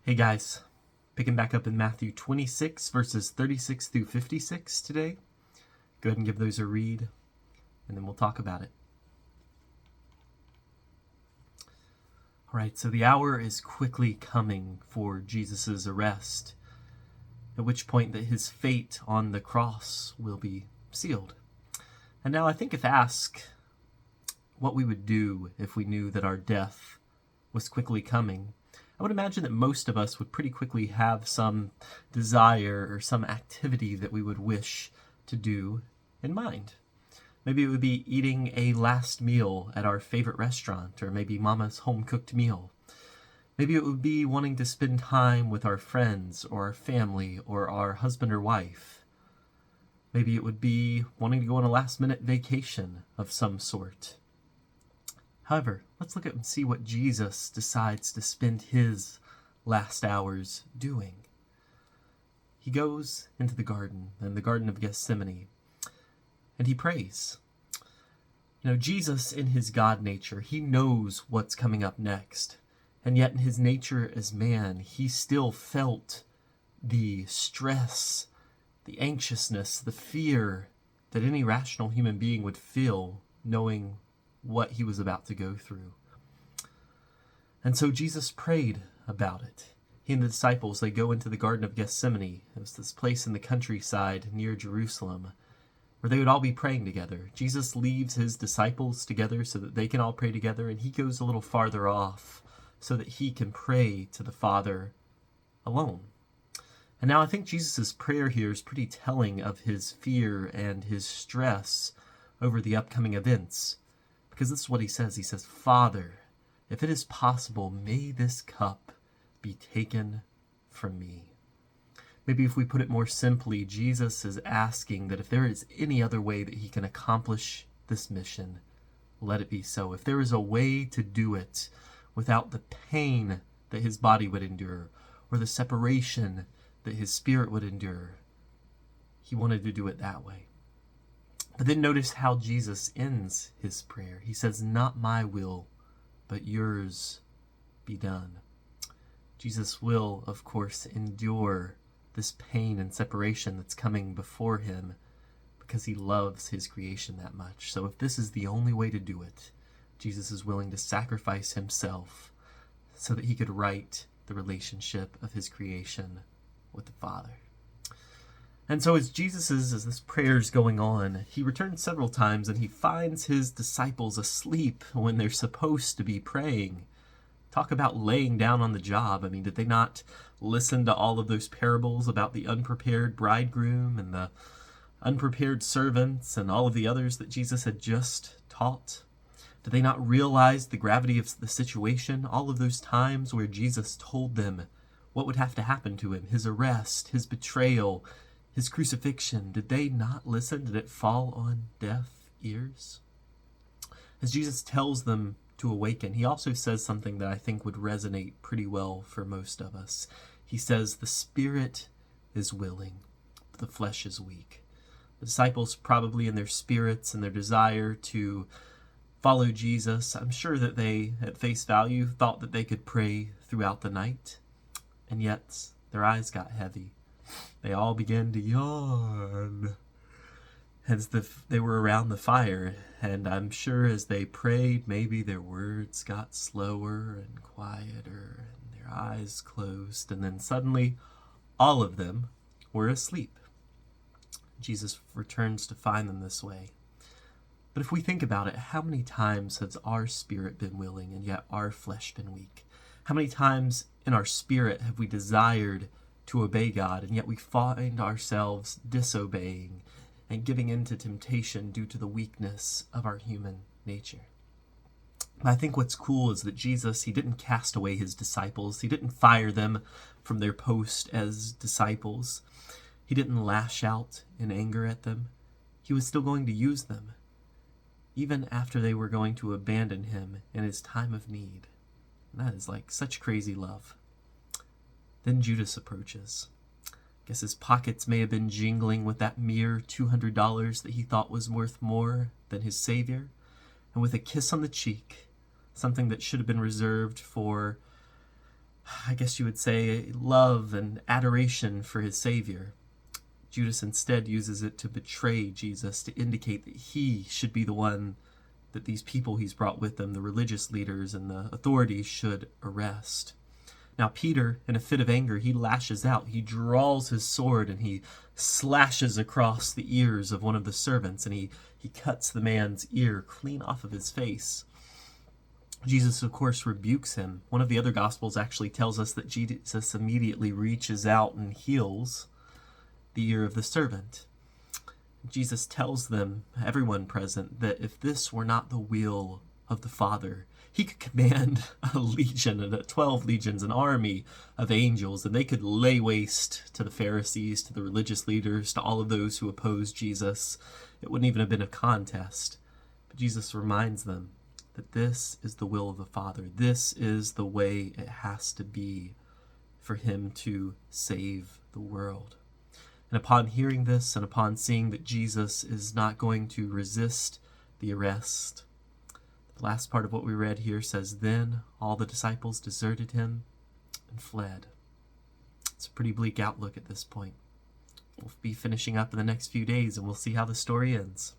Hey guys, picking back up in Matthew 26, verses 36 through 56 today. Go ahead and give those a read, and then we'll talk about it. All right, so the hour is quickly coming for Jesus' arrest, at which point that his fate on the cross will be sealed. And now I think if asked what we would do if we knew that our death was quickly coming, I would imagine that most of us would pretty quickly have some desire or some activity that we would wish to do in mind. Maybe it would be eating a last meal at our favorite restaurant, or maybe mama's home-cooked meal. Maybe it would be wanting to spend time with our friends or our family or our husband or wife. Maybe it would be wanting to go on a last-minute vacation of some sort. However, let's look at and see what Jesus decides to spend his last hours doing. He goes into the garden of Gethsemane, and he prays. Jesus, in his God nature, he knows what's coming up next. And yet in his nature as man, he still felt the stress, the anxiousness, the fear that any rational human being would feel knowing what he was about to go through. And so Jesus prayed about it. He and the disciples, they go into the Garden of Gethsemane. It was this place in the countryside near Jerusalem where they would all be praying together. Jesus leaves his disciples together so that they can all pray together, and he goes a little farther off so that he can pray to the Father alone. And now I think Jesus' prayer here is pretty telling of his fear and his stress over the upcoming events. Because this is what he says. He says, "Father, if it is possible, may this cup be taken from me." Maybe if we put it more simply, Jesus is asking that if there is any other way that he can accomplish this mission, let it be so. If there is a way to do it without the pain that his body would endure or the separation that his spirit would endure, he wanted to do it that way. But then notice how Jesus ends his prayer. He says, "Not my will, but yours be done." Jesus will, of course, endure this pain and separation that's coming before him because he loves his creation that much. So if this is the only way to do it, Jesus is willing to sacrifice himself so that he could right the relationship of his creation with the Father. And so as this prayer is going on, he returns several times and he finds his disciples asleep when they're supposed to be praying. Talk about laying down on the job. I mean, did they not listen to all of those parables about the unprepared bridegroom and the unprepared servants and all of the others that Jesus had just taught? Did they not realize the gravity of the situation? All of those times where Jesus told them what would have to happen to him, his arrest, his betrayal, his crucifixion. Did they not listen? Did it fall on deaf ears? As Jesus tells them to awaken, he also says something that I think would resonate pretty well for most of us. He says, "The spirit is willing, but the flesh is weak." The disciples, probably in their spirits and their desire to follow Jesus, I'm sure that they, at face value, thought that they could pray throughout the night. And yet, their eyes got heavy. They all began to yawn as they were around the fire, and I'm sure as they prayed, maybe their words got slower and quieter, and their eyes closed, and then suddenly, all of them were asleep. Jesus returns to find them this way. But if we think about it, how many times has our spirit been willing, and yet our flesh been weak? How many times in our spirit have we desired to obey God, and yet we find ourselves disobeying and giving in to temptation due to the weakness of our human nature? I think what's cool is that Jesus, he didn't cast away his disciples. He didn't fire them from their post as disciples. He didn't lash out in anger at them. He was still going to use them, even after they were going to abandon him in his time of need. And that is like such crazy love. Then Judas approaches. Guess his pockets may have been jingling with that mere $200 that he thought was worth more than his Savior. And with a kiss on the cheek, something that should have been reserved for I guess you would say, love and adoration for his Savior. Judas instead uses it to betray Jesus, to indicate that he should be the one that these people he's brought with him, the religious leaders and the authorities, should arrest. Now Peter, in a fit of anger, he lashes out. He draws his sword and he slashes across the ears of one of the servants, and he cuts the man's ear clean off of his face. Jesus, of course, rebukes him. One of the other Gospels actually tells us that Jesus immediately reaches out and heals the ear of the servant. Jesus tells them, everyone present, that if this were not the will of the Father, he could command a legion and 12 legions, an army of angels, and they could lay waste to the Pharisees, to the religious leaders, to all of those who opposed Jesus. It wouldn't even have been a contest. But Jesus reminds them that this is the will of the Father. This is the way it has to be for him to save the world. And upon hearing this, and upon seeing that Jesus is not going to resist the arrest, the last part of what we read here says, "Then all the disciples deserted him and fled." It's a pretty bleak outlook at this point. We'll be finishing up in the next few days, and we'll see how the story ends.